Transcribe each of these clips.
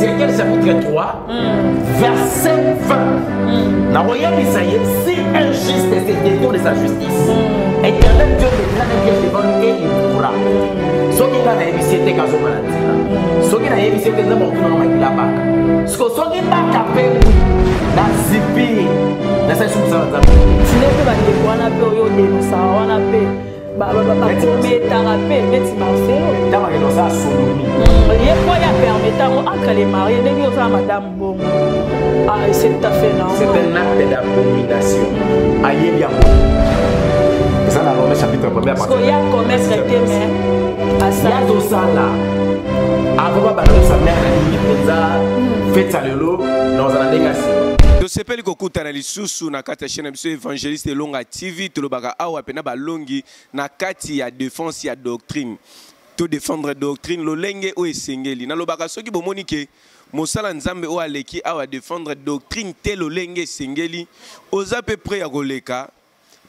Ézéchiel chapitre 3, verset 20. Si un juste se détourne de sa justice, éternel Dieu le devant lui et il pourra. Ce qui est dans la émission, quand on a ce qui est dans la émission, c'est que nous avons la barque. Ce qui est dans la barque, la zipi, la saison de la barque. Si nous avons la période, nous avons la paix. Mais tu as fait Marcelo. Dans la sodomie. Il y a quoi permettant entre les mariés, nous avons madame Bon. Ah, c'est tout à fait normal. C'est un acte d'abomination. Aïe, bien. C'est ça dans le chapitre 1er. Parce qu'il y a un commerce traité, mais il y a tout ça là. Avant de battre sa mère, il a fait ça le lot dans un dégâcé. To sepeli kokuta na lisusu na kati ya chaîne biso évangéliste Elonga TV tolobaka awa pena balongi na kati ya défense ya doctrine to défendre doctrine lolenge o esengeli na lobaka soki bomoni ke mosala nzambe o aleki awa défendre doctrine te lolenge esengeli oza pe près ya koleka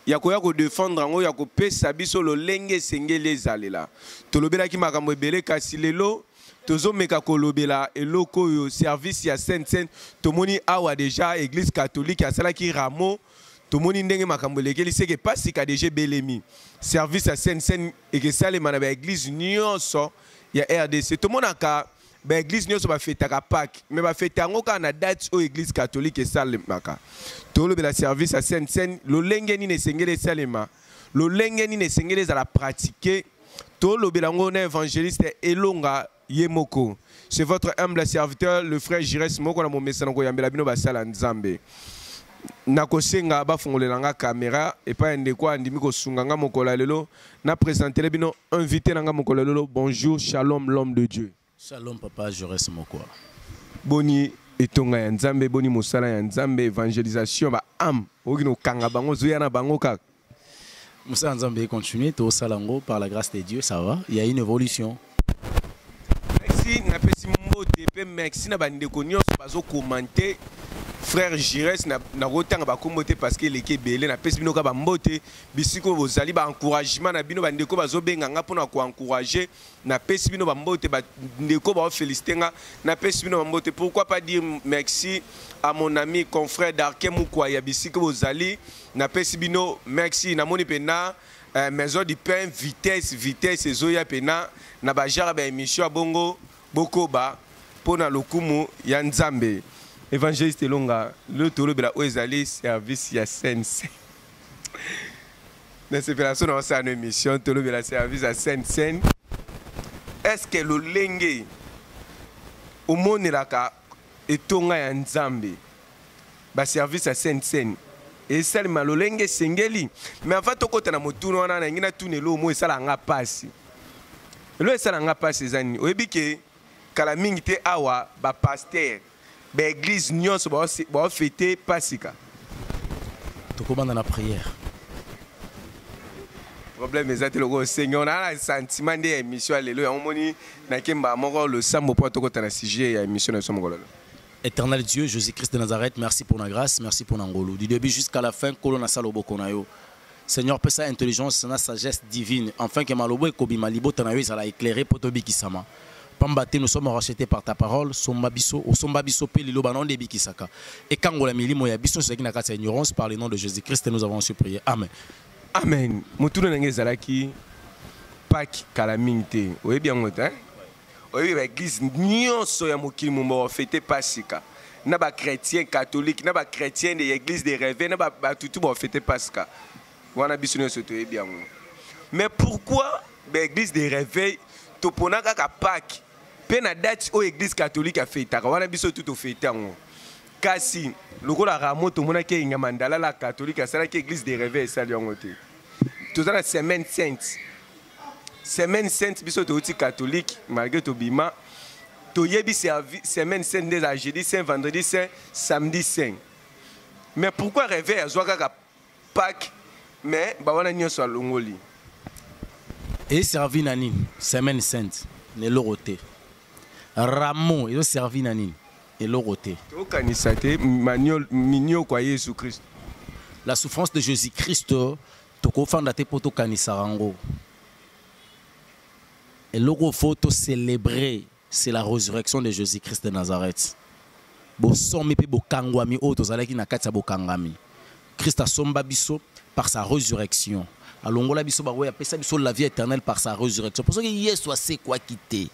ya koya ko défendre ngo ya ko pesa biso lolenge esengeli ezalela tolobelaki makambo ebele kasi lelo tozomeka kolobela eloko yo service ya Sainte-Seine tomoni awa déjà église catholique ya salaki ramo tomoni ndenge makambo lekeli seke pasika déjà belemi service ya Sainte-Seine eke salema na ba église nyonso ya RDC tomonaka ba église nyonso ba fetaka Pâques mais ba feta ngo ka na date o église catholique esalemaka tolobela service ya Sainte-Seine lolenge ni nesengele salema lolenge ni nesengele za la pratiquer tolobela ngo na évangéliste Elonga Yemoko. C'est votre humble serviteur, le frère Jires Moko na momesa ngo yambela bino basala nzambe. Nakosenga ba fongolelanga caméra et pas ndeko andimi ko sunganga mokola lelo na présenter bino invité nanga mokola lelo. Bonjour, shalom l'homme de Dieu. Shalom papa Jires Moko. Boni etonga ya nzambe, boni mosala ya nzambe, évangélisation ba am okino kanga bango zoya na bango kaka. Mosala nzambe continue to salango par la grâce de Dieu, ça va. Il y a une évolution. Na pesi mbote pe merci na bandeko nyonso bazo commenter frère Jires na rotanga ba kombote parce que leke belé na pesi bino ka ba mbote bisiko bozali ba encouragement na bino bandeko bazo benga nga pona ko encourager na pesi bino ba mbote ba ndeko ba féliciter nga na pesi bino ba mbote. Pourquoi pas dire merci à mon ami confrère Darke Mukwa ya bisiko bozali na pesi bino merci na moni pena maison du pain vitesse ezoya pena na ba jara ba émission bongo Bokoba pona lokumu ya nzambe évangéliste Elonga le tolobela oezali service ya Sainte-Seine na séparation dans sa émission tolobela service ya Sainte-Seine. Est-ce que le lenge omonelaka etonga ya nzambe ba service ya Sainte-Seine et salma lo lenge sengeli mais avant tokota na motuno wana na ngina tunelo mo esala nga pasi lo esala nga pasi zani oyebike kala mingi te awa ba pasteur ba église nyonso ba fêter pasika tokobanda na prière. Problème ezate loko Seigneur na sentiment de émission lelo ya omoni na kemba moko le sambo po tokota na sujet ya émission na somogolo. Éternel Dieu, Jésus-Christ de Nazareth, merci pour la grâce, merci pour l'angolo. Du début jusqu'à la fin, kolona salobo konayo. Seigneur, paie sa intelligence, sa sagesse divine, afin que malobo et kobi malibo tanayo sera éclairé pour tobi kisama. Pambate, nous sommes rachetés par ta parole, sombabiso, au sombabiso pe lilo banon de bikisaka. Et quand on a mis l'imo yabiso, c'est qu'il n'a qu'à sa ignorance par le nom de Jésus-Christ, nous avons su prier. Amen. Amen. Moutouna n'engezalaki Pâques calamité. Oui bien hein? Oui, l'église nyonso ya mokili mumba fêter Pasika. Na ba chrétien catholique, na ba chrétien de l'église des rêves, na ba tutu ba fêter Pasika. Wana biso nyonso to bien. Mais pourquoi l'église des réveils toponaka ka Pâques? Pe na date o église catholique a fêter. Wana biso tout fêter ngo. Kasi lokola ramo to mona ke inga mandala la catholique asala ke église des réveils sali ngo te. Tout ça la semaine sainte. Semaine sainte biso to catholique malgré to bima to yebi semaine sainte des jeudi saint vendredi saint samedi saint. Mais pourquoi réveil azwaka ka Pâques mais ba wana nyoso alongoli et servi nani semaine sainte ne loroté ramo et servi nani et loroté to kanisa te minyo kwa Jésus Christ. La souffrance de Jésus-Christ to ko fanda te poto kanisa rango. Et le faut célébrer c'est la résurrection de Jésus-Christ de Nazareth. Bosomi pe bokangwami o tozalaki na kati ya bokangami. Christ a somba biso par sa résurrection. Alongola biso ba we apesa biso la vie éternelle par sa résurrection. Pour ça que Yesu a c'est quoi quitter.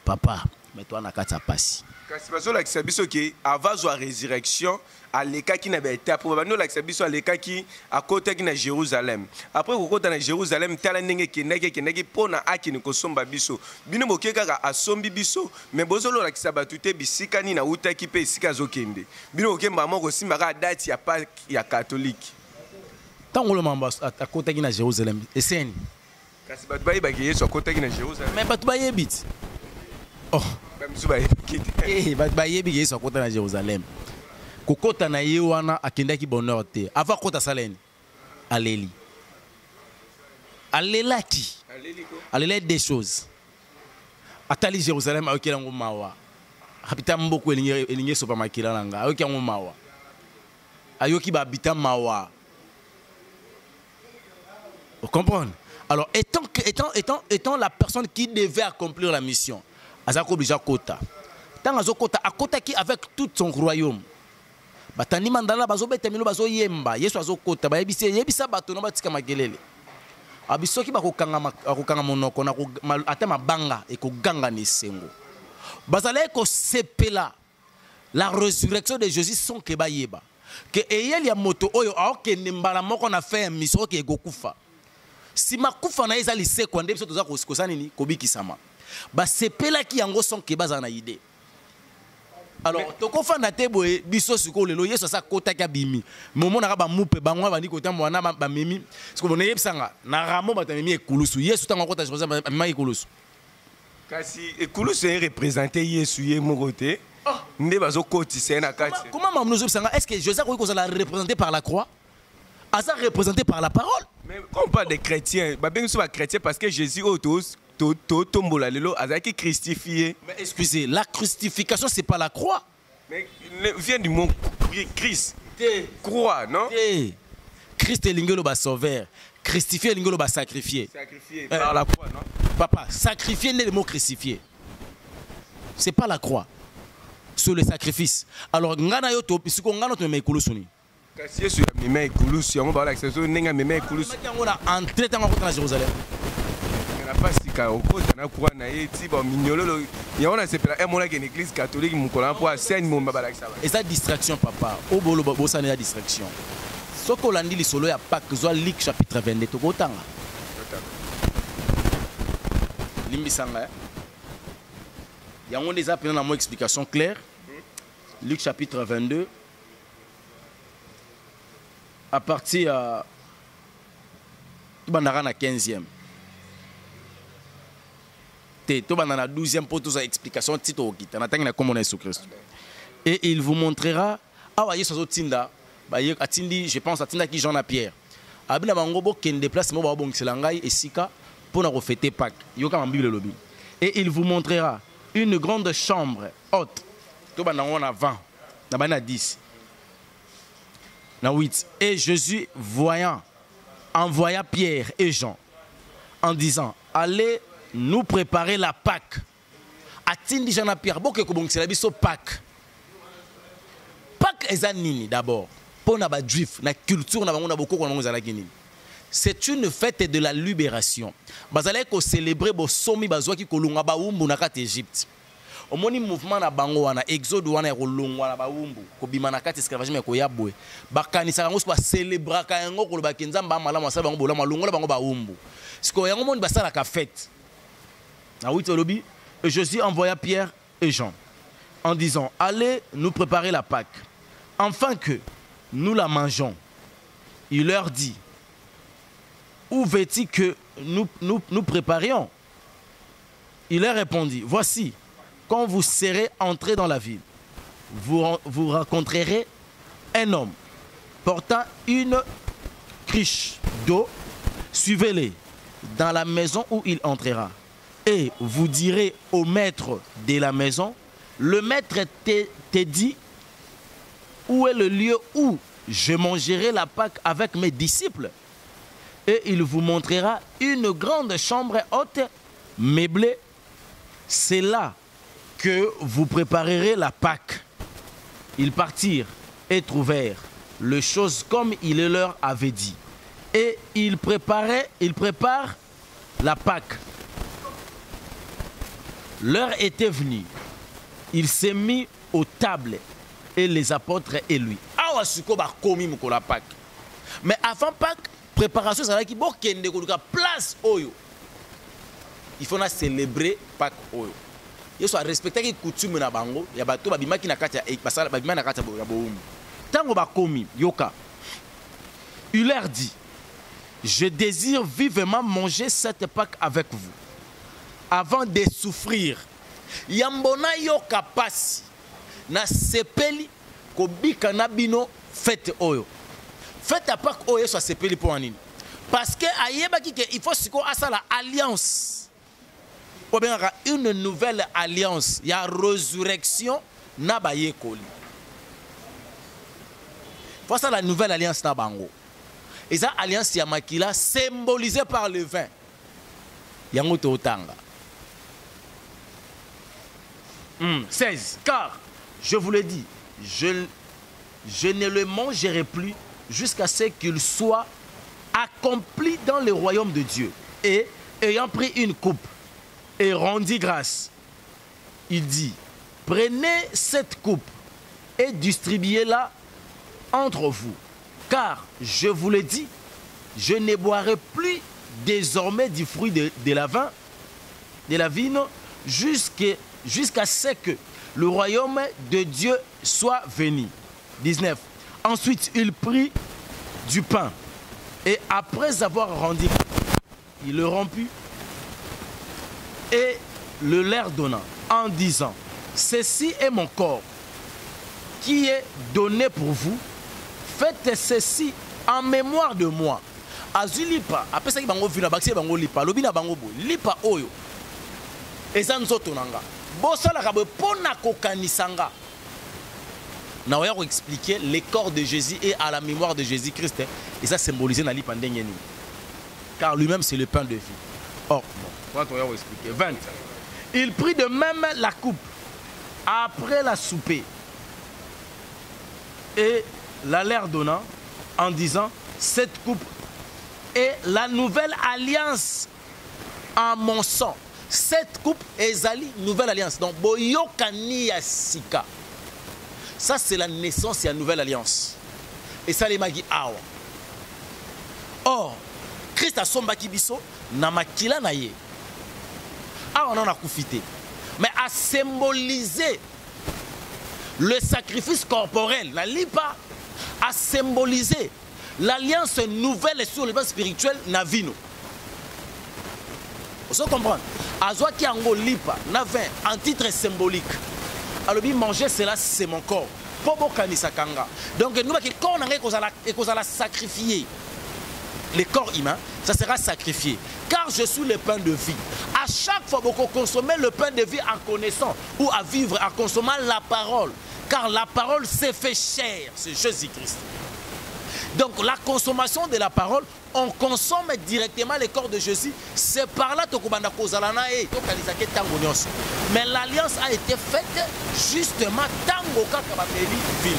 Papa, mets-toi na kati ya pasi. Kasi bazo la kisabiso ki avant la résurrection à l'état qui n'avait été pour nous la kisabiso à l'état qui à côté qui na Jérusalem. Après au côté na Jérusalem tala ndenge ki pona aki ni kosomba biso. Bino bokeka ka asombi biso mais bozo la kisabatu te bisika ni na uta ki pe sika zokende. Bino okemba moko simba ka date ya pas ya catholique. Tant le mamba à côté qui na Jérusalem et c'est kasi batu bayi bakiye so côté qui na Jérusalem. mais batu bayi bit. Oh, bayebi ye so kota na Jérusalem. Kokota na ye wana akendaki bonheur te. Avant kota saleni. Aleli. Alelaki. Aleli des choses. Atali Jérusalem akela ngo mawa. Habita mboko elinge sopa makila nanga. Ayoki ngo mawa. Ayoki ba habita mawa. Vous comprenez? Alors étant la personne qui devait accomplir la mission. Azako obligé kota. Tant azokota akota qui avec tout son royaume. Batani mandala bazo betemilo bazo yemba. Yesu azokota ba yebisa bato no batika makelele. Abisoki bakokanga monoko na atema banga et ko ganga ni sengo. Bazale ko sepela la résurrection de Jésus son ke ba yeba. Que eyeli ya moto oyo aokende mbala moko na fait mission ke gokufa. Si makufa na ezali seko ndebe so toza ko nini kobikisama. Ba sepela ki yango son ke baza na idée. Alors toko fanda te boye biso siko lelo Yesu sa kota ka bimi. Momo na ba mupe bangwa bandi kota mwana ba memi. Siko bonaye bisanga na ramo batamemi ekulusu. Yesu tanga kota Jésus ba memi ekulusu. Kasi ekulusu est représenté Yesu ye mokote. Nde bazo koti c'est na kati. Comment mamno bisanga est-ce que Jésus ko la représenter par la croix? Asa représenté par la parole? Mais quand on parle des chrétiens, ba bengi so ba chrétien parce que Jésus autos tombola lelo azaki christifié. Mais excusez, la crucifixion c'est pas la croix. Mais vient du mot Christ. Croix, non? Christ est l'ingelo ba sauveur. Christifié l'ingelo ba sacrifié. Sacrifié par la croix, non? Papa, sacrifié n'est le mot crucifié. C'est pas la croix. Sur le sacrifice. Alors ngana yo to bisiko ngana to me kulusuni. Kasi Yesu ya meme kulusu yango ba la exception nenga meme kulusu. Yango na entrer tango ko na Jérusalem. Pasika okota na croix na eti ba mignololo yona sepela emona ke l'église catholique mukola pour enseigne mon baba la ça. Et ça distraction papa. Obolo bosa na distraction. Soko landi lisolo ya Pâques zo Luc chapitre 22 to kotanga. Limbisanga. Yango déjà pena na mo explication claire. Luc chapitre 22 à partir bandara na 15e. Tout dans la 12e pour toute explication tito okita na tangi na komona Yesu Christ. Et il vous montrera awa Yesu azotinda ba atindi je pense atinda ki Jean na Pierre. Abina bango bo kende place mo ba bongisela ngai esika pour na refêter Pâques. Yoka en Bible lobi. Et il vous montrera une grande chambre haute. Tout dans on a 20 na bana 10. Na 8 et Jésus voyant envoya Pierre et Jean en disant allez nous préparer la Pâques. Atindi Jean Pierre, boke ko bongisela biso Pâques. Pâques eza nini d'abord? Pour na ba juif, na culture na bango na boko ko na zala kinini. C'est une fête de la libération. Bazale ko célébrer bo somi bazwa ki kolunga ba umbu na kati Égypte. Omoni mouvement na bango wana exode wana ya kolungwa na ba umbu ko bima na kati esclavage ko yabwe. Bakanisa bango so ba célébrer ka yango ko ba kinzamba malamu sa bango bola malungola bango ba umbu. Siko yango moni basala ka fête. Et Jésus envoya Pierre et Jean en disant allez nous préparer la Pâques afin que nous la mangeons. Il leur dit où veux-tu que nous préparions? Il leur répondit voici, quand vous serez entrés dans la ville, vous rencontrerez un homme portant une cruche d'eau. Suivez-les dans la maison où il entrera. Et vous direz au maître de la maison, le maître te dit, où est le lieu où je mangerai la Pâque avec mes disciples? Et il vous montrera une grande chambre haute, meublée. C'est là que vous préparerez la Pâque. Ils partirent et trouvèrent les choses comme il leur avait dit. Et ils préparent la Pâque. L'heure était venue. Il s'est mis aux tables et les apôtres et lui. Awa suko ba komi moko la Pâque. Mais avant Pâque, préparation ça qui bo kende ko place oyo. Il faut célébrer Pâque oyo. Il faut respecter les coutumes na bango, ya bato ba bimaki na kati ya basala ba bimaki na kati ya boum. Tango ba komi yoka. Il leur dit: je désire vivement manger cette Pâque avec vous avant de souffrir. Yambona yoka pasi na sepeli ko bika na bino fête oyo. Fête à Pâque oyo so sepeli pour anini. Parce que ayebaki que il faut siko asala alliance. Ou bien une nouvelle alliance, il y a résurrection na ba yekoli. Faut ça la nouvelle alliance na bango. Et ça alliance ya makila symbolisée par le vin. Yango to otanga. 16. Car, je vous le dis, je ne le mangerai plus jusqu'à ce qu'il soit accompli dans le royaume de Dieu. Et, ayant pris une coupe et rendit grâce, il dit: prenez cette coupe et distribuez-la entre vous. Car, je vous le dis, je ne boirai plus désormais du fruit de la vigne jusqu'à ce que le royaume de Dieu soit venu. 19. Ensuite, il prit du pain et après avoir rendu, il le rompit et le leur donna en disant: ceci est mon corps qui est donné pour vous. Faites ceci en mémoire de moi. Azulipa, après ça, il bango vina baxé bango lipa, lobina bango bo, lipa oyo. Eza nzoto nanga. Bosala kabe pona kokanisanga. Na waya ko expliquer le corps de Jésus et à la mémoire de Jésus-Christ, et ça symbolisé na lipa ndengeni. Car lui-même c'est le pain de vie. Or, bon, on va expliquer. 20. Il prit de même la coupe après la souper et la leur donnant en disant: cette coupe est la nouvelle alliance en mon sang. Cette coupe est la nouvelle alliance. Donc, boyokani ya sika. Ça, c'est la naissance de la nouvelle alliance. Et ça, les magi awa. Or, Christ a sombaki biso na makila na ye. Ah, on en a koufité. Mais à symboliser le sacrifice corporel, la lipa, à symboliser l'alliance nouvelle sur le plan spirituel navino. Vous comprenez? Azoa qui ango lipa, navin, en titre symbolique. Alors, manger cela, c'est mon corps. Pobo kanisa kanga. Donc, nous, qui corps n'a sacrifier. Le corps humain, ça sera sacrifié. Car je suis le pain de vie. À chaque fois que vous consommez le pain de vie en connaissant ou à vivre en consommant la parole. Car la parole s'est fait chair, c'est Jésus-Christ. Donc la consommation de la parole, on consomme directement le corps de Jésus. C'est par là que mais l'alliance a été faite justement tango kakababebi ville.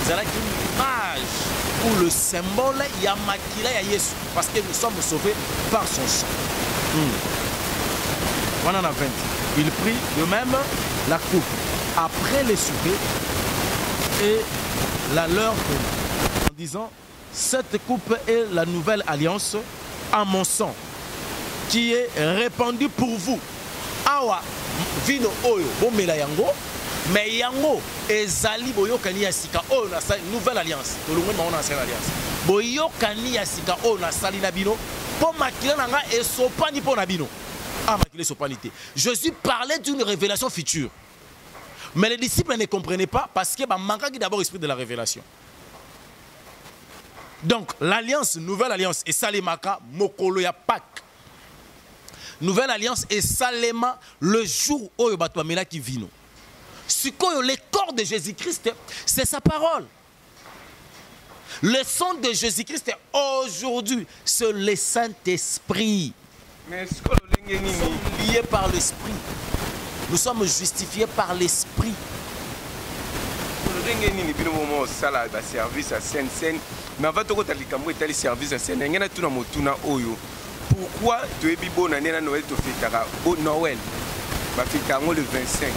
C'est là une image ou le symbole yamakila ya Yesu, parce que nous sommes sauvés par son sang. On en a 20. Il prit de même la coupe après les soupers et la leur en disant: cette coupe est la nouvelle alliance en mon sang qui est répandue pour vous. Awa vino oyo bomela yango mais yango ezali boyokani ya sika oyo na nouvelle alliance tolongwe ma on ancienne alliance boyokani ya sika oyo na sali na bino po makila nanga esopani po na bino. Ah, makila sopanité. Jésus parlait d'une révélation future. Mais les disciples ne comprenaient pas parce que manquait d'abord l'esprit de la révélation. Donc, l'alliance, nouvelle alliance, et Salemaka, Mokolo ya Pâques. Nouvelle alliance, et Salema, le jour où il y a qui vit. Le corps de Jésus-Christ, c'est sa parole. Le sang de Jésus-Christ, aujourd'hui, c'est le Saint-Esprit. Mais ce que lié par l'esprit. Nous sommes justifiés par l'esprit. Service à Seine-Seine. Mais avant de faire le service à Seine, il y a tout le pourquoi tu es bon à Noël, tu fais au Noël, tu fais le 25.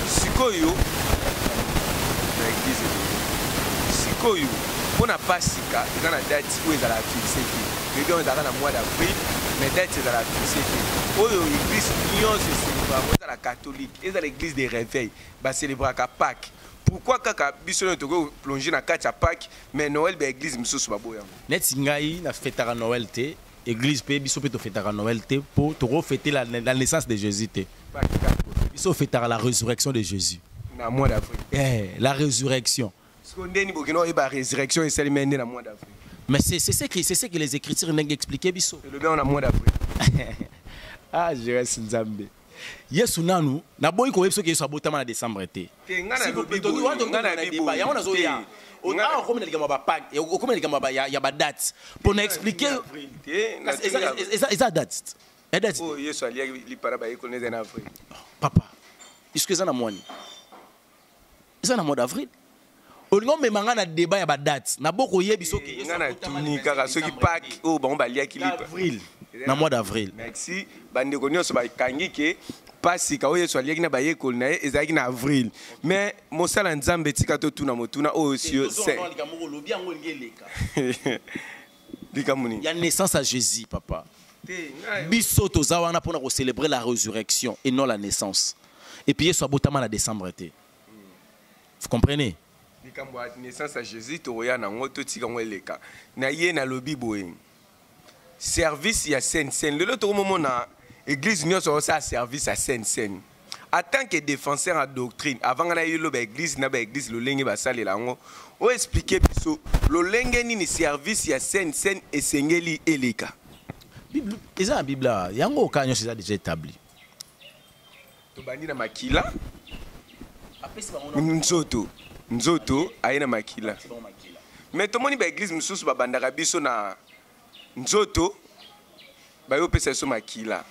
Sikoyo, Sikoyo, pour ne pas si cas, il y a une date où il y a la fixée. Il y a le mois d'avril, mais date est à la fixée. L'église Lyon se célèbre, la catholique, et l'église des réveils, va célébrer à Pâques. Pourquoi kaka biso to plonger na kati ya Pâques mais Noël ba église misusu baboya. Net ngai na fêtera Noël te, église pe biso pe to fêtera Noël te pour to fêter la naissance de Jésus te. Biso fêtera la résurrection de Jésus. Na mois d'avril. La résurrection. Parce qu'on dit bokino e ba résurrection et celle na mois d'avril. Mais c'est ce que les écritures n'ont expliqué biso. Le bien on a mois d'avril. Ah, je reste Nzambe. Yesu nanu na boyi ko webso ke Yesu abotama na décembre te. Si vous plutôt nous on na débat ya on a zoya. On a comme les gars ba Pâques et comme les gars ba ya ba date pour nous expliquer eza date. Et date. Oh Yesu ali li para ba école en avril. Papa. Est-ce que ça na mois ni? Ça na mois d'avril. Olingo me manga na débat ya ba date. Na boko yebiso ke Yesu abotama na kaka soki Pâques o ba lia ki li avril. Na mois d'avril. Merci. Bandeko nyonso ba kangi ke pasi ka oyo so aliaki na ba yekol na ezaki na avril. Mais mosala nzambe tika to tuna motuna o sio c'est. Il y a naissance à Jésus, papa. Biso toza wana pona ko célébrer la résurrection et non la naissance. Et puis Yesu abotama na décembre te. Vous comprenez? La naissance à Jésus to ya na ngoto tika ngweleka. Na ye na lobi boye. Service ya Seine-Seine. Le l'autre moment na église union sur ça service à Seine-Seine. En tant que défenseur en doctrine, avant qu'on aille l'autre église na ba église le lenge ba sale lango, on expliquer biso le lenge ni service ya Seine-Seine et sengeli eleka. Bible, eza la Bible là, yango kanyo c'est déjà établi. To bani na makila. Nzoto aina makila. Mais to moni ba église mususu ba bandaka biso na nzoto bayo pesa so makila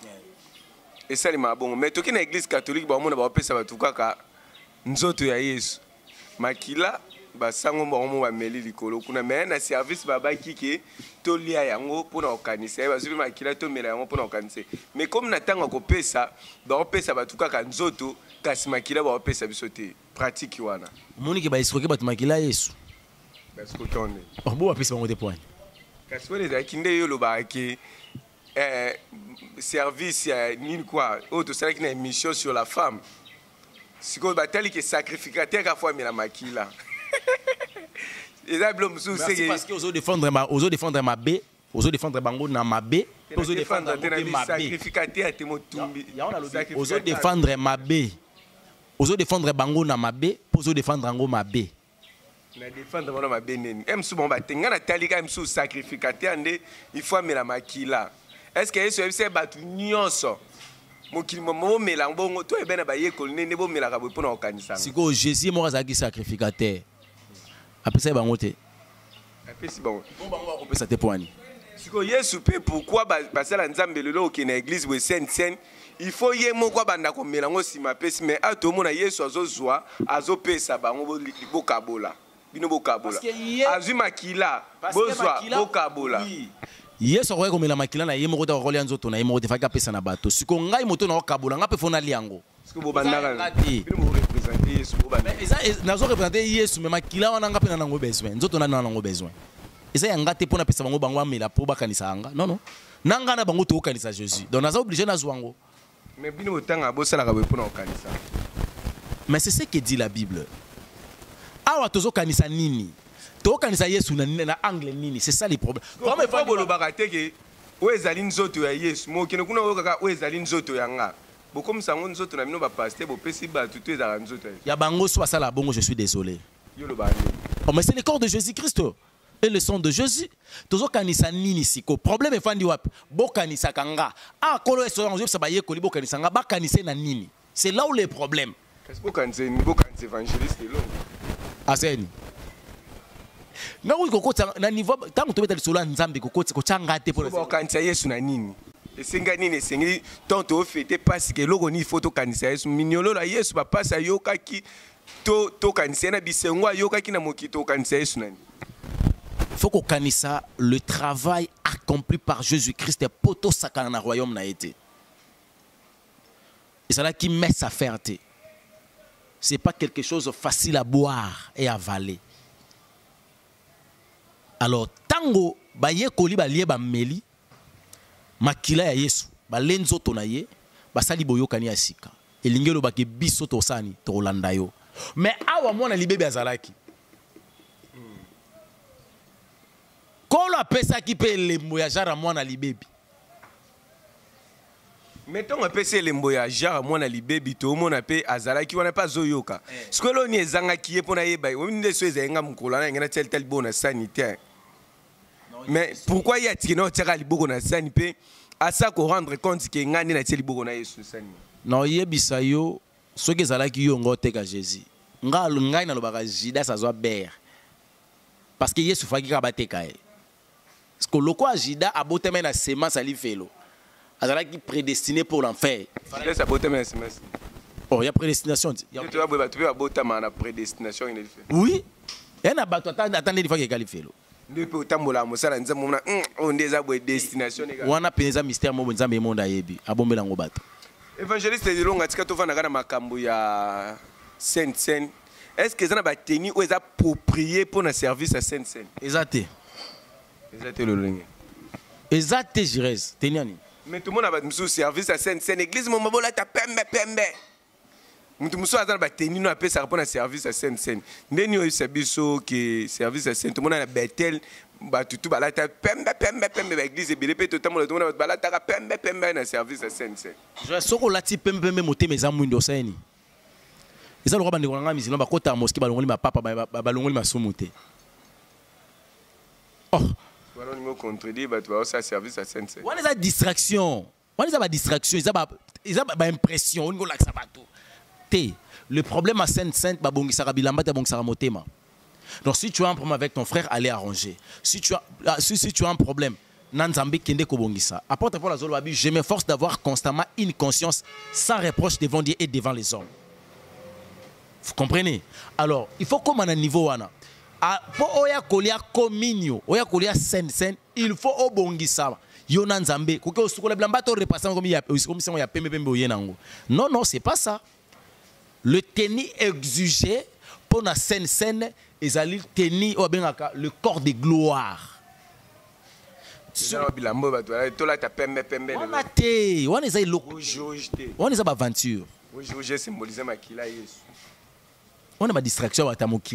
esali mabongo mais toki na église catholique ba mona ba pesa batu kaka nzoto ya Yesu makila basango mo ba meli likolo kuna mais na service baba kike to lia yango pona okanisa ba zubi makila to mela yango pona okanisa mais comme na tanga ko pesa ba pesa batu kaka nzoto kasi makila ba pesa bisote pratique wana moni ke ba esroke batu makila Yesu parce que tonne bo ba pesa bango de point. Parce que les akinde yo lo ba ke service ni quoi autre c'est une émission sur la femme. Si ko batali ke sacrificateur ka fois mais la makila. C'est parce que aux défendre ma bé, aux défendre bango na ma bé, aux défendre ma sacrificateur te motumbi. Aux défendre ma bé. Aux défendre bango na ma bé, aux défendre bango ma bé. Na défendre bango ma bé neni. Emsu bon ba tenga na talika emsu sacrificateur ande il faut me la makila. Est-ce que Yesu c'est batu nyonso? Mokili mo mela mbongo to ebena ba yekol nene bo mela ka bo pona okanisa. Siko Jésus mo azaki sacrificateur. Apesa bango te. Apesi bango. Bon bango akopesa te poani. Siko Yesu pe pourquoi basala nzambe lelo oke na église we Sainte il faut ye moko banda ko mela ngo sima pesi mais ato mona Yesu azozwa azopesa bango bo kabola. Bino bo kabola. Azui makila bozwa bo kabola. Yesu akoye komela makila na ye moko ta kolia nzoto na ye moko te faka pesa na bato. Siko ngai moto na kabola ngape fona liango. Siko bo bandaka. Bino mo représenter Yesu bo bandaka. Nazo représenter Yesu mais makila wana ngape na nango besoin. Nzoto na nango besoin. Eza yanga te pona pesa bango bango amela po bakanisa anga. Non non. Nanga na bango to kanisa Jésus. Donc nazo obligé na zwango. Mais bino botanga bosala ka bo pona okanisa. Mais c'est ce que dit la Bible. Awa tozo kanisa nini? Tokanisa Yesu na angle nini? C'est ça le problème. Comme il faut bolobaka teke o ezali nzoto ya Yesu. Mo kene kuna o kaka o ezali nzoto yanga. Bo comme ça ngon nzoto na bino ba pasteur bo pesi ba tout ezala nzoto. Ya bango so asala bongo je suis désolé. Yo lo bani. Oh mais c'est le corps de Jésus-Christ. Et le sang de Jésus. Tozo kanisa nini siko. Problème e fandi wapi? Bo kanisa kanga. Ah kolo eso on sa ba yekoli bo kanisa nga ba kanisa na nini? C'est là où le problème. Est-ce que kanisa ni bo kanisa évangéliste lo? Aseni. Na uko kota na niveau tangu tobeta lisolo nzambe ko kota ko changa te pour kanisa Yesu na nini? esenga nini esengi tant tofete parce que eloko nini faut tokanisa yesu minyolo la yesu bapasi ayokaki tokanisa na bisengo ayokaki na mokili tokanisa yesu nani. Il faut kokanisa le travail accompli par Jésus-Christ pour tosakana na royaume na été. Et c'est là qui met sa fierté. Ce n'est pas quelque chose de facile à boire et à avaler. Alors, tango, ba ye koli ba lié ba meli, makila ya Yesu, ba lenzo tonaye, ba sali boyokani asika. Et lingelo ba ke biso to sani to Rolanda yo. Mais awa mwana libebe azalaki. Kolo apesa ki pe lembo ya jara mwana libebi. Mettons un peu ces lembo ya jara mwana libebi to mona pe azalaki wana pa zoyoka. Skolo ni ezanga ki epona yeba, winde so ezenga mukola na ngena tel bona sanitaire. Mais pourquoi y a-t-il non tira liboko na sani pe à ça qu'on rendre compte que ngani na tel liboko na Yesu sani. Non yebisa yo soki ezalaki yo ngote ka Jésus. Ngai na lobaka Judas azwa ber. Parce que Yesu faki ka bateka e. Parce que le quoi Judas a boté na semence ali felo. Azalaki prédestiné pour l'enfer. Fallait ça boté na semence. Oh, il y a prédestination. Tu vas boté na prédestination il fait. Oui. Et na bato attendez il faut qu'il felo. Depuis otambola mosala nzambe mona on déjà boé destination les gars. Wana penza mystère mo nzambe monde ayebi abombela ngo bato. Évangéliste Longa tika to vana kana makambo ya Sainte Seine. Est-ce que ça n'a pas tenu ou est approprié pour un service à Sainte Seine? Exacté. Exacté le lingue. Exacté Jirez. Teniani. Mais tout le monde a un service à Sainte Seine. Église mon mabola ta pembe. Mutu muso azana ba tenu no apesa répondre à service à Sainte Seine. Ndeni o sabiso que service à Sainte tout le monde a Bethel ba tutu ba la ta pembe ba église ebele pe tout le monde ba la ta pembe na service à Sainte Seine. Je soko lati pembe moté mes amundo saini. Ils ont le droit de nganga misilo ba kota mosquée ba longoli ma papa ba longoli ma somuté. Oh, voilà on me contredit ba tu vas au service à Sainte Seine. On est à distraction. On est à distraction, ils ont ba impression, on ngola ça bateau. Le problème à Sainte-Sainte, donc si tu as un problème avec ton frère, allez arranger. Si tu as un problème, je m'efforce d'avoir constamment une conscience sans reproche devant Dieu et devant les hommes. Vous comprenez? Alors, il faut comme à un niveau, pour oya kolia communio, oya kolia Sainte-Sainte, il faut obongisa. Yonan Zambé, non, non, c'est pas ça. Le tennis exigé pour la scène et le corps de gloire. On est aventure. On a ma distraction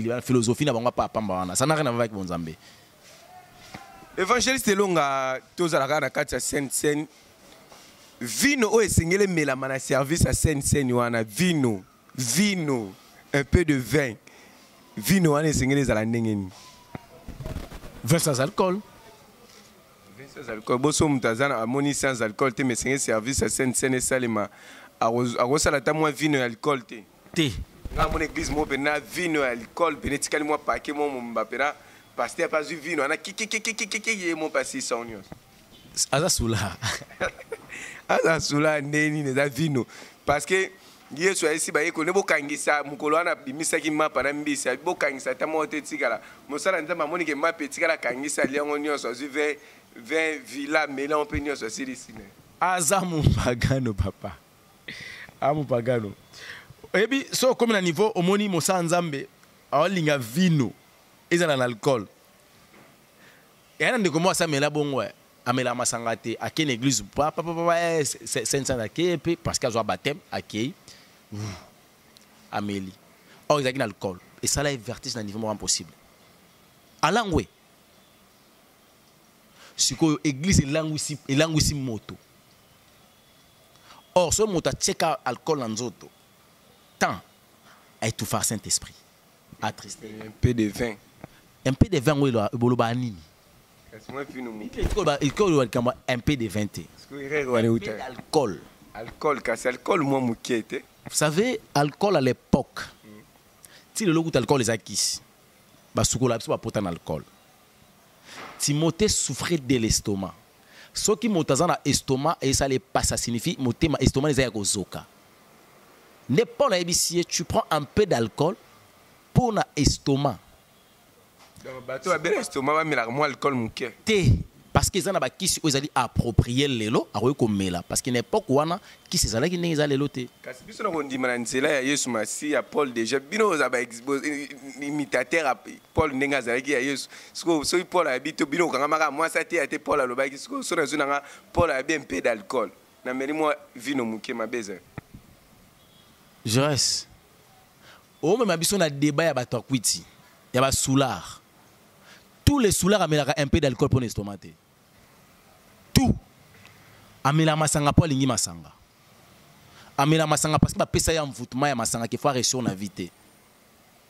la philosophie n'a pas ça n'a rien à voir avec mon Zambé. Évangéliste Longa tozalaka na kati ya Sainte-Seine. Vino o esengele melama na service à Sainte-Seine wana vino un peu de vin. Vino wana esengele za la ndengeni. Vin sans alcool. Vin sans alcool. Boso mutazana amoni sans alcool te mesengele service à Sainte-Seine salema arosala ta moi vino et alcool te. Te. Na mon église mo pena vino et alcool benetikali moi paquet mo mbapera. Pasteur pas du vino, on a qui mon passé sans nous. Azasula. Azasula neni ne da vino parce que Yesu a ici ba yeko ne bokangisa mukolo ana bimisa ki mapa na mbisa bokangisa ta mote tikala. Mosala nzamba moni ke mapa tikala kangisa liango nyonso zive 20 villa mela on peut nyonso sirisine. Azamu pagano papa. Amu pagano. Ebi so comme na niveau omoni mosa nzambe alinga vino. Ils ont l'alcool. Et un de comment ça met la bonne ouais. Amela masangate à quelle église papa c'est parce qu'à joie baptême accueil. Amélie. Or ils ont l'alcool et ça là est vertige dans niveau moins possible. À langue. Ce que église est langue ici moto. Or ce moto check alcool en zoto. Tant à tout faire Saint-Esprit. Attristé. Un peu de vin. Un peu de vin, oui, un peu de vin. Un peu d'alcool. Alcool, c'est alcool, moi, mouquette. Vous savez, alcool à l'époque, si le logo d'alcool est acquis, bah, ce qu'on a besoin d'alcool. Timothée souffrait de l'estomac. Ce qui motaza na estomac et ça les passe, ça signifie motema estomac les ayagozoka. N'est pas la ébicier, tu prends un peu d'alcool pour na estomac. Donc bateau a bien estomac va mettre moi alcool mouké. Té parce que ça n'a pas qui ils allaient approprier l'élo à rekomela parce qu'il n'est pas quoi qui c'est ça là qui n'est pas l'élo té. Kasi biso na kondi mananzela ya Yesu masi ya Paul déjà bino za ba imitateur Paul ndenga za ya Yesu. So Paul habite bino kanga maka moi ça té ate Paul aloba ki so na zuna Paul a bien peu d'alcool. Na meri moi vino mouké ma beza. Je reste. Oh mais ma biso na débat ya bato kwiti. Ya ba soulard. Tous les soulards amènent un peu d'alcool pour l'estomac. Tout. Amela masanga pour lingi masanga. Amela masanga parce que ba pesa ya mvutuma ya masanga qui faut réussir na vite.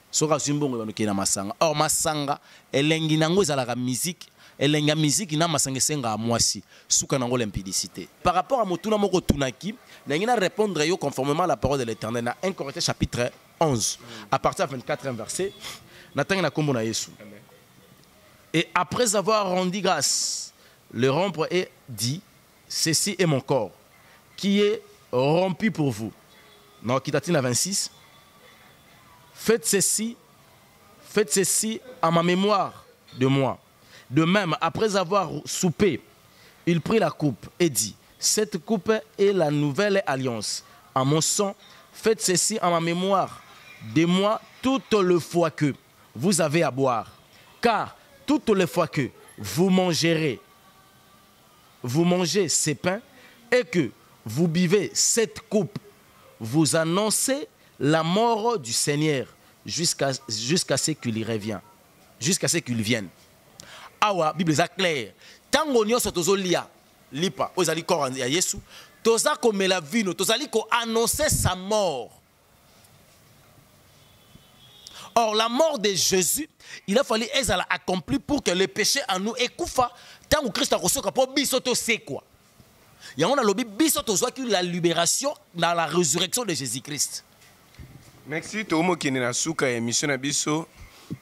Soka zumbongo ba nokena masanga. Or masanga elengi nango za la musique, elenga musique na masanga senga mwasi. Suka nango l'impudicité. Par rapport à motuna moko tunaki, na répondre yo conformément à la parole de l'Éternel dans 1 Corinthiens chapitre 11 à partir du 24e verset. Natanga na kombo na Yesu. Amen. Et après avoir rendu grâce, le rompre et dit, ceci est mon corps, qui est rompu pour vous. Non, Kitatine à 26. Faites ceci à ma mémoire de moi. De même, après avoir soupé, il prit la coupe et dit, cette coupe est la nouvelle alliance. En mon sang, faites ceci en ma mémoire de moi toutes les fois que vous avez à boire. Car toutes les fois que vous mangez ces pains et que vous buvez cette coupe, vous annoncez la mort du Seigneur jusqu'à ce qu'il y revienne. Jusqu'à ce qu'il vienne. Awa, Bible est claire. Tango nyoso tozolia lipa, ozali corps ya Yesu, toza komela vino, tozali ko annoncer sa mort. Or, la mort de Jésus, il a fallu qu'elle accomplie pour que le péché en nous écouffa. Tant que Christ a reçu pour bisoto c'est quoi? Il y a un lobby bisoto soit la libération dans la résurrection de Jésus-Christ. Merci Tomo qui est na souka émission na biso.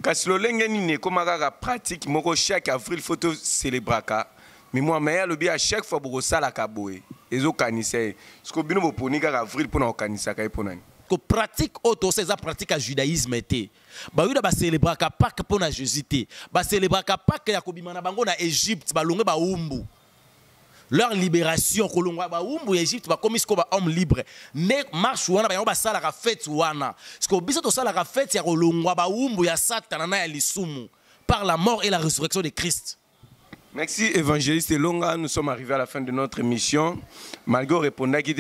Kasi lo lenge ni komaka pratique moko chaque avril photo célébraka. Mais moi mais lobby à chaque fois pour ça la kaboé. Ezo kanisa. Ce que bino bo ponika avril pour na kanisa kai ponani. Que pratique auto c'est ça pratique à judaïsme était ba yuda ba célébrer ka Pâques pour na Jésus té ba célébrer ka Pâques ya kobima na bango na Égypte ba longe ba umbu leur libération kolongwa ba umbu Égypte ba comme isko ba homme libre ne marche wana ba ba sala ka fête wana parce que biso to sala ka fête ya kolongwa ba umbu ya Satan na ya lisumu par la mort et la résurrection de Christ. Merci évangéliste Longa, nous sommes arrivés à la fin de notre émission. Malgré répondre à qui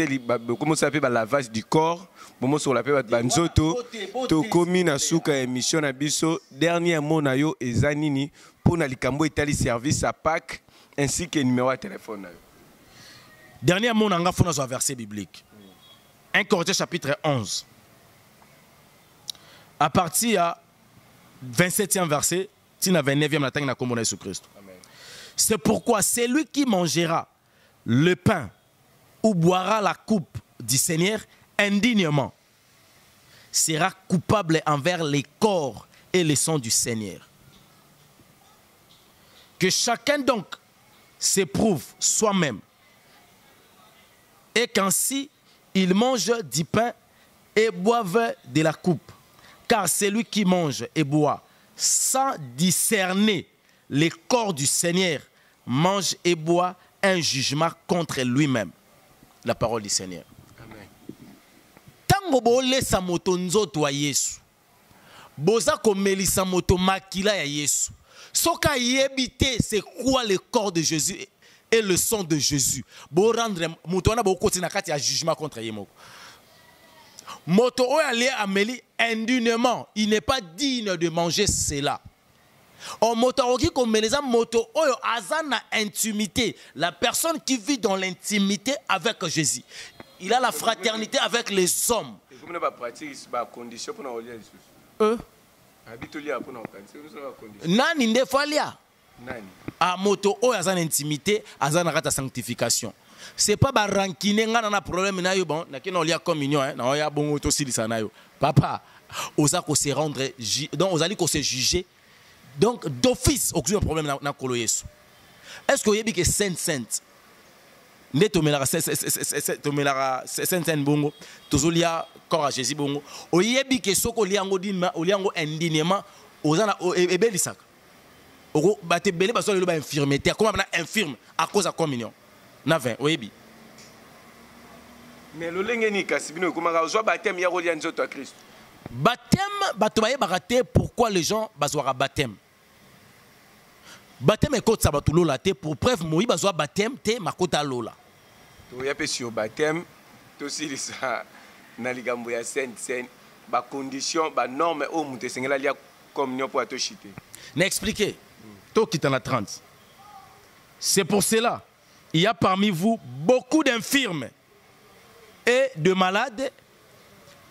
comment ça s'appelle lavage du corps, bon sur la paix banzoto, to komi na suka émission na biso dernier mot na yo ezanini pour na likambo etali service à Pâques ainsi que numéro de téléphone. Dernier mot nga fona sur verset biblique. 1 Corinthiens chapitre 11. À partir à 27e verset, tina 29e na tang na kombo na Jésus Christ. C'est pourquoi celui qui mangera le pain ou boira la coupe du Seigneur indignement sera coupable envers les corps et les sang du Seigneur. Que chacun donc s'éprouve soi-même et qu'ainsi il mange du pain et boive de la coupe. Car celui qui mange et boit sans discerner les corps du Seigneur mange et boit un jugement contre lui-même. La parole du Seigneur. Amen. Tango bo lesa moto nzoto wa Yesu. Boza komelisa moto makila ya Yesu. Soka yebite c'est quoi le corps de Jésus et le sang de Jésus. Bo rendre moto na bo koti na kati ya jugement contre yemoko. Moto o ali ameli indignement, il n'est pas digne de manger cela. En moto comme les moto oyo azana intimité, la personne qui vit dans l'intimité avec Jésus, il a la fraternité avec les hommes. Vous n'avez pas pratiqué la condition pour nous lier. Nani ndefalia. Nani. A moto oyo azana intimité, azana rata sanctification. C'est pas ba rankine ngana na problème na yo bon, na kino lia communion hein, na oya bongo to silisa na yo. Papa, oza ko se rendre donc ozali ko se juger. Donc, d'office, aucun problème dans le Yesu. Est-ce que vous avez dit que sainte, nde tomelaka sen bongo tozolia corps à Jésus bongo oyebi ke soko liango dinma oliango indignement ozana ebelisaka oko bate belé baso lelo ba infirmité comment na infirme à cause de communion na 20 oyebi mais le lengeni kasibino komaka ozwa baptême ya rolia nzoto à Christ baptême bato baye baraté pourquoi les gens bazwaka baptême baptême est côté sabato lola té pour preuve moi bazwa baptême té makota lola to ya pe sur baptême to silisa na ligambo ya sainte ba condition ba norme o muté sengela lia communion pour to chité n'a expliqué to kitana 30 c'est pour cela il y a parmi vous beaucoup d'infirmes et de malades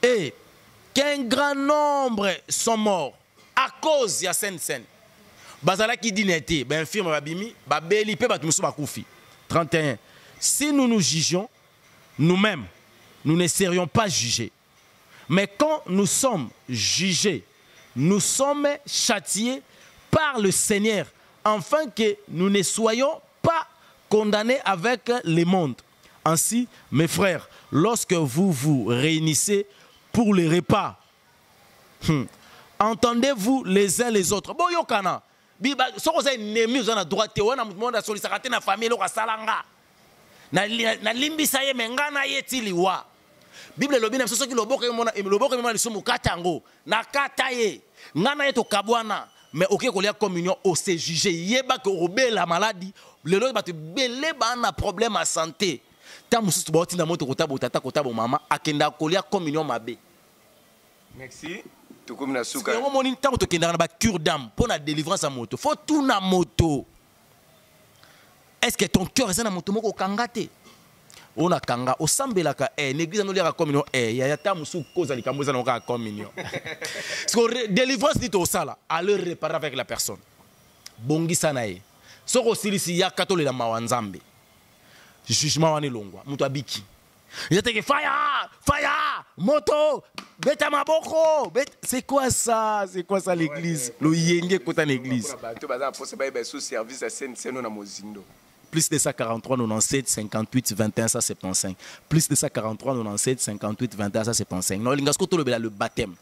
et qu'un grand nombre sont morts à cause ya sainte bazala qui dit n'était ben infirme babimi babeli pe batumusu bakufi 31 si nous nous jugions nous-mêmes nous ne serions pas jugés mais quand nous sommes jugés nous sommes châtiés par le Seigneur afin que nous ne soyons pas condamnés avec le monde. Ainsi, mes frères, lorsque vous vous réunissez pour le repas, entendez-vous les uns les autres. Bon, yokana. Si vous avez un ennemi, vous avez droit de la famille, na limbisa ye mengana yetili wa Bible lobi na soso ki loboko mona lisumu katango na kata ye ngana yeto kabwana mais OK kolia communion au se juger yeba ko obela maladie lelo ba te belé ba na problème à santé ta musu to boti na moto kotabo tata kotabo mama akenda kolia communion mabe. Merci to comme na suka ngo moni tango to kenda na ba cure d'âme pour la délivrance à moto faut tout na moto. Est-ce que ton cœur est dans moto moko kangate on a kanga au sambelaka l'église no liaka communion ya ta musu koza likambo za na communion parce que délivrance dit au sala à le réparer avec la personne bongisa na ye soko silisi ya katole la mawanzambe jugement wani longwa muto abiki yateke fire moto beta maboko c'est quoi ça l'église lo yenge kota l'église to baza pour ba sous service à seno na mozindo plus de 143 97 58 21 175 plus de 143 97 58 21 175 non lingasko to le baptême.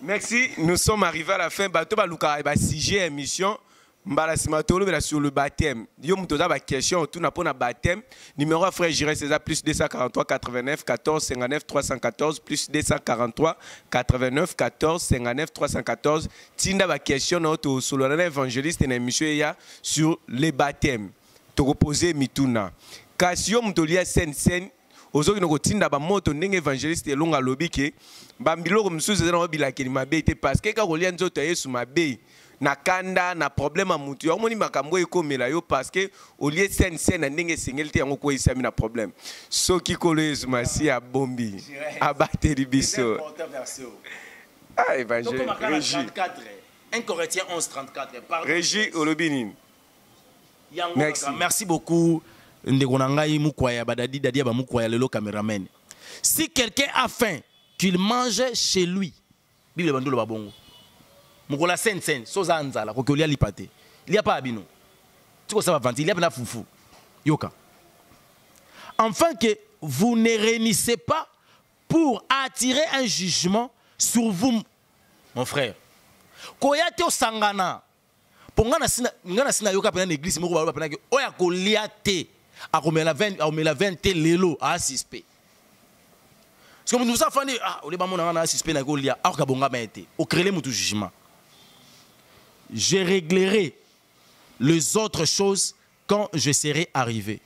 Merci, nous sommes arrivés à la fin bato ba luka ba sujet émission mbala simatolo bela sur le baptême yo mutoza ba question tout na pona baptême numéro à frère Jiré César plus 243 89 14 59 314 plus 243 89 14 59 314 tinda ba question na to solo na évangéliste na émission ya sur les baptêmes to reposer mituna kasi yo mutolia sen ozoki no kotinda ba moto ndenge évangéliste elonga lobike ba mbiloko msusu zena obilakeli mabe te parce que ka kolia nzoto Yesu mabe na kanda na problème à mutu omoni makambo ekomela yo parce que au lieu sen na ndenge singeli yango ko isami na problème soki kolo Yesu masi a bombi abateli biso ah évangile Régie 1 Corinthiens 11:34 Régie olobini. Merci beaucoup ndegonangai mukwaya badadi dadia ba mukwaya lelo cameraman. Si quelqu'un a faim, qu'il mange chez lui. Bible bandolo babongo. Mukola sen soza nzala ko kolia lipate. Il y a pas abino. Tu ko ça va vendre, il y a pas foufou. Yoka. Enfin que vous ne réunissez pas pour attirer un jugement sur vous mon frère. Koyate osangana. Ngana sina yoka pena l'église moko ba pena ke oya kolia te akomela 20 lelo a suspect. Parce que nous ça fani ole ba mona na suspect na kolia akabonga ba été au créer mutu jugement. Je réglerai les autres choses quand je serai arrivé.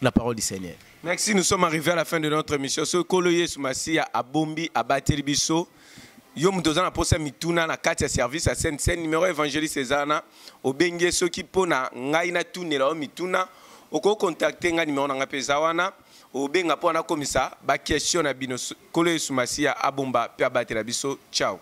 La parole du Seigneur. Merci, nous sommes arrivés à la fin de notre émission. Ce que Yesu Masia a bombi a battu biso. Yo mutozana posa mituna na kati ya service à scène numéro évangéliste César au benge soki pona ngai na tunela o mituna oko contacter nga numéro na pesa wana o benga pona komisa ba question na bino kolo Yesu Masia abomba pe abatela biso. Ciao.